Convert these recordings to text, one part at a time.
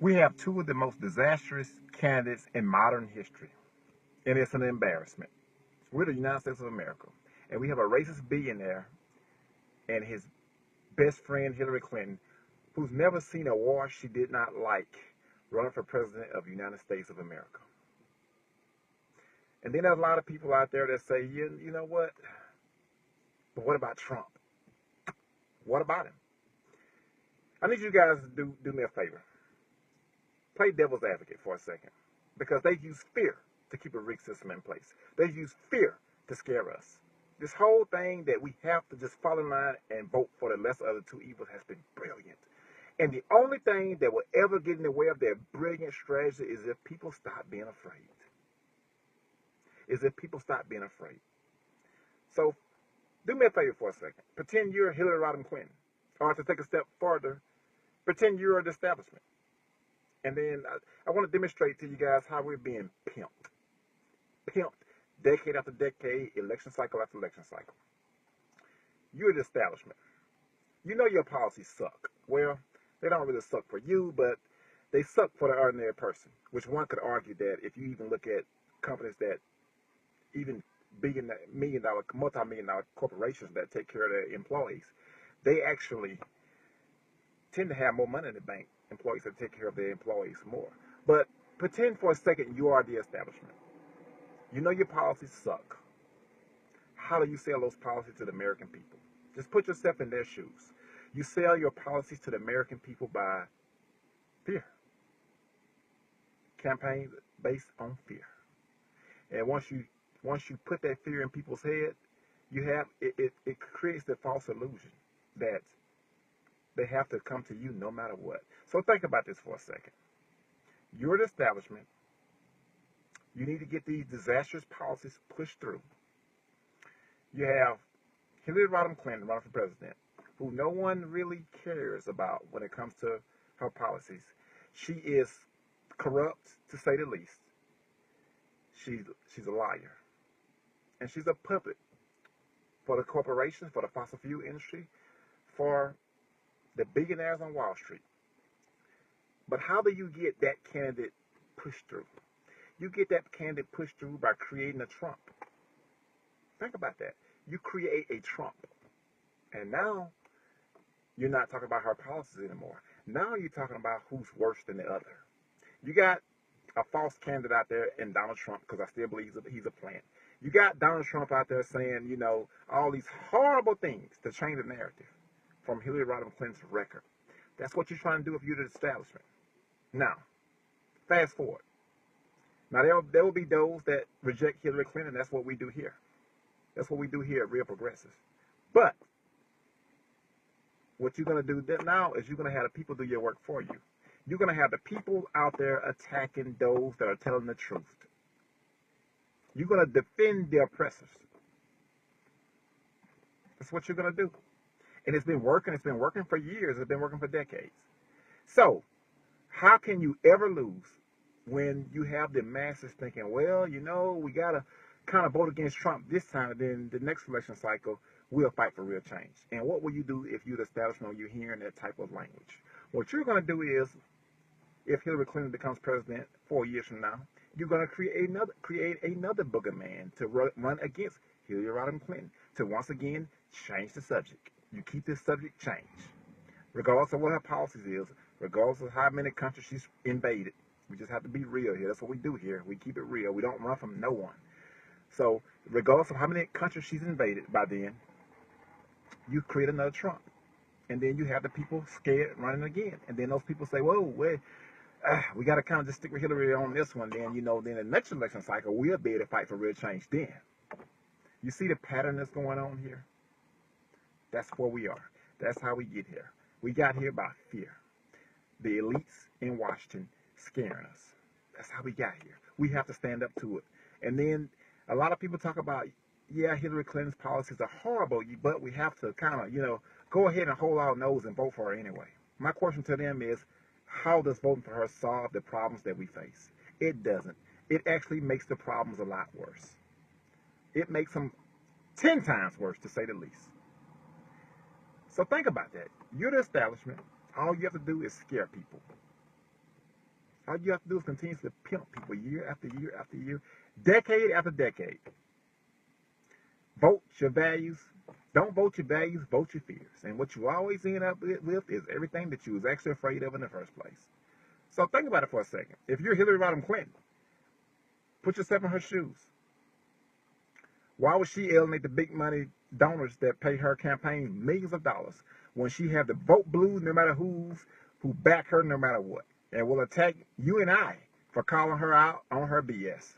We have two of the most disastrous candidates in modern history, and it's an embarrassment. We're the United States of America, and we have a racist billionaire and his best friend Hillary Clinton, who's never seen a war she did not like, running for president of the United States of America. And then there's a lot of people out there that say, you know what? But what about Trump? What about him? I need you guys to do me a favor. Play devil's advocate for a second. Because they use fear to keep a rigged system in place. They use fear to scare us. This whole thing that we have to just fall in line and vote for the lesser of the two evils has been brilliant. And the only thing that will ever get in the way of their brilliant strategy is if people stop being afraid. So, do me a favor for a second. Pretend you're Hillary Rodham Clinton. Or to take a step further, pretend you're the establishment. And then I want to demonstrate to you guys how we're being pimped. Pimped decade after decade, election cycle after election cycle. You're the establishment. You know your policies suck. Well, they don't really suck for you, but they suck for the ordinary person. Which one could argue that if you even look at companies that even multi-million-dollar corporations that take care of their employees, they actually tend to have more money in the bank, employees that take care of their employees more. But pretend for a second you are the establishment. You know your policies suck. How do you sell those policies to the American people? Just put yourself in their shoes. You sell your policies to the American people by fear. Campaigns based on fear. And once you put that fear in people's head, it creates the false illusion that they have to come to you no matter what. So think about this for a second. You're the establishment. You need to get these disastrous policies pushed through. You have Hillary Rodham Clinton running for president, who no one really cares about when it comes to her policies. She is corrupt, to say the least. She's a liar. And she's a puppet for the corporations, for the fossil fuel industry, for the billionaires on Wall Street. But how do you get that candidate pushed through? You get that candidate pushed through by creating a Trump. Think about that. You create a Trump. And now you're not talking about her policies anymore. Now you're talking about who's worse than the other. You got a false candidate out there in Donald Trump, because I still believe he's a plant. You got Donald Trump out there saying, all these horrible things to change the narrative from Hillary Rodham Clinton's record. That's what you're trying to do if you're the establishment. Now, fast forward. Now, there will be those that reject Hillary Clinton. That's what we do here. That's what we do here at Real Progressives. But what you're going to do now is you're going to have the people do your work for you. You're going to have the people out there attacking those that are telling the truth. You're going to defend the oppressors. That's what you're going to do. And it's been working. It's been working for years. It's been working for decades. So, how can you ever lose when you have the masses thinking, well, we got to kind of vote against Trump this time, and then the next election cycle, we'll fight for real change. And what will you do if you're the establishment when you're hearing that type of language? What you're going to do is, if Hillary Clinton becomes president 4 years from now, you're going to create another boogeyman to run against Hillary Rodham Clinton, to once again change the subject. You keep this subject changed, regardless of what her policies is, regardless of how many countries she's invaded. We just have to be real here. That's what we do here. We keep it real. We don't run from no one. So, regardless of how many countries she's invaded by then, you create another Trump. And then you have the people scared running again. And then those people say, whoa, wait, we got to kind of just stick with Hillary on this one. Then, then the next election cycle, we'll be able to fight for real change then. You see the pattern that's going on here? That's where we are. That's how we get here. We got here by fear. The elites in Washington scaring us. That's how we got here. We have to stand up to it. And then a lot of people talk about, yeah, Hillary Clinton's policies are horrible, but we have to kind of, go ahead and hold our nose and vote for her anyway. My question to them is, how does voting for her solve the problems that we face? It doesn't. It actually makes the problems a lot worse. It makes them 10 times worse, to say the least. So think about that. You're the establishment. All you have to do is scare people. All you have to do is continuously pimp people year after year after year, decade after decade. Vote your values. Don't vote your values, vote your fears. And what you always end up with is everything that you was actually afraid of in the first place. So think about it for a second. If you're Hillary Rodham Clinton, put yourself in her shoes. Why would she alienate the big money donors that pay her campaign millions of dollars when she have the vote blue no matter who back her no matter what, and will attack you and I for calling her out on her BS?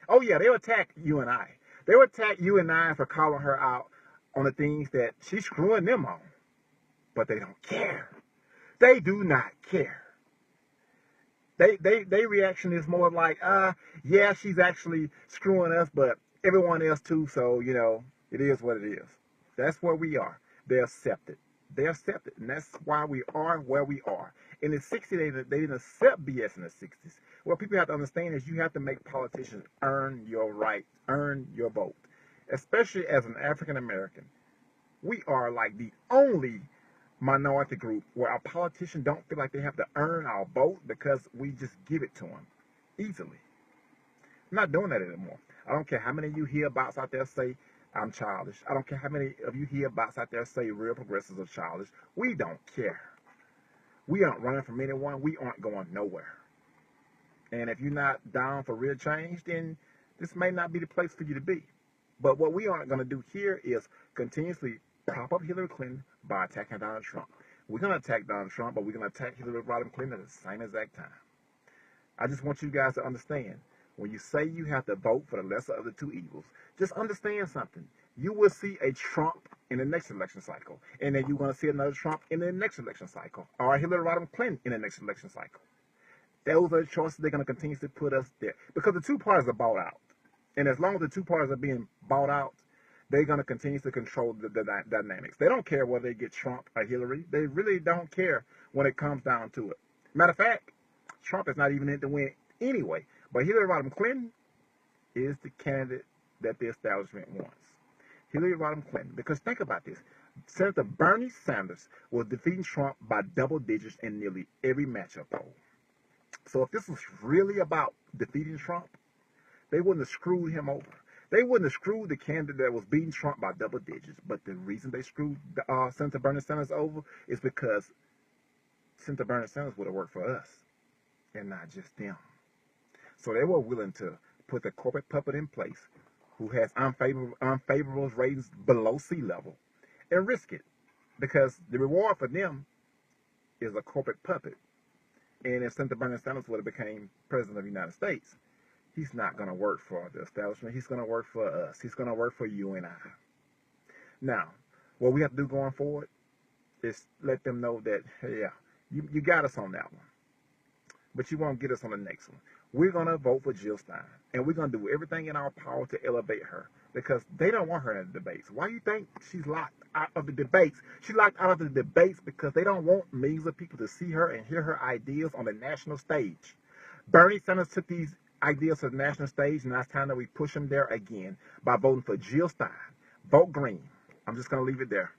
Oh yeah, they'll attack you and I. They will attack you and I for calling her out on the things that she's screwing them on. But they don't care. They do not care. They reaction is more like, yeah, she's actually screwing us, but everyone else too, so, you know, it is what it is. That's where we are. They accept it. They accept it, and that's why we are where we are. In the 60s, they didn't accept BS in the 60s. What people have to understand is you have to make politicians earn your right, earn your vote. Especially as an African American, we are like the only minority group where our politicians don't feel like they have to earn our vote because we just give it to them easily. I'm not doing that anymore. I don't care how many of you hereabouts out there say I'm childish. I don't care how many of you hereabouts out there say real progressives are childish. We don't care. We aren't running from anyone. We aren't going nowhere. And if you're not down for real change, then this may not be the place for you to be. But what we aren't going to do here is continuously prop up Hillary Clinton by attacking Donald Trump. We're going to attack Donald Trump, but we're going to attack Hillary Rodham Clinton at the same exact time. I just want you guys to understand, when you say you have to vote for the lesser of the two evils, just understand something. You will see a Trump in the next election cycle, and then you're going to see another Trump in the next election cycle, or Hillary Rodham Clinton in the next election cycle. Those are the choices they're going to continue to put us there, because the two parties are bought out. And as long as the two parties are being bought out, they're going to continue to control the dynamics. They don't care whether they get Trump or Hillary. They really don't care when it comes down to it. Matter of fact, Trump is not even in to win anyway. But Hillary Rodham Clinton is the candidate that the establishment wants. Hillary Rodham Clinton. Because think about this. Senator Bernie Sanders was defeating Trump by double digits in nearly every matchup poll. So if this was really about defeating Trump, they wouldn't have screwed him over. They wouldn't have screwed the candidate that was beating Trump by double digits. But the reason they screwed Senator Bernie Sanders over is because Senator Bernie Sanders would have worked for us and not just them. So they were willing to put the corporate puppet in place who has unfavorable ratings below sea level and risk it, because the reward for them is a corporate puppet. And if Senator Bernie Sanders would have became president of the United States, he's not going to work for the establishment. He's going to work for us. He's going to work for you and I. Now, what we have to do going forward is let them know that, hey, yeah, you got us on that one, but you won't get us on the next one. We're going to vote for Jill Stein, and we're going to do everything in our power to elevate her, because they don't want her in the debates. Why do you think she's locked out of the debates? She's locked out of the debates because they don't want millions of people to see her and hear her ideas on the national stage. Bernie Sanders took these ideas to the national stage, and now it's time that we push them there again by voting for Jill Stein. Vote green. I'm just going to leave it there.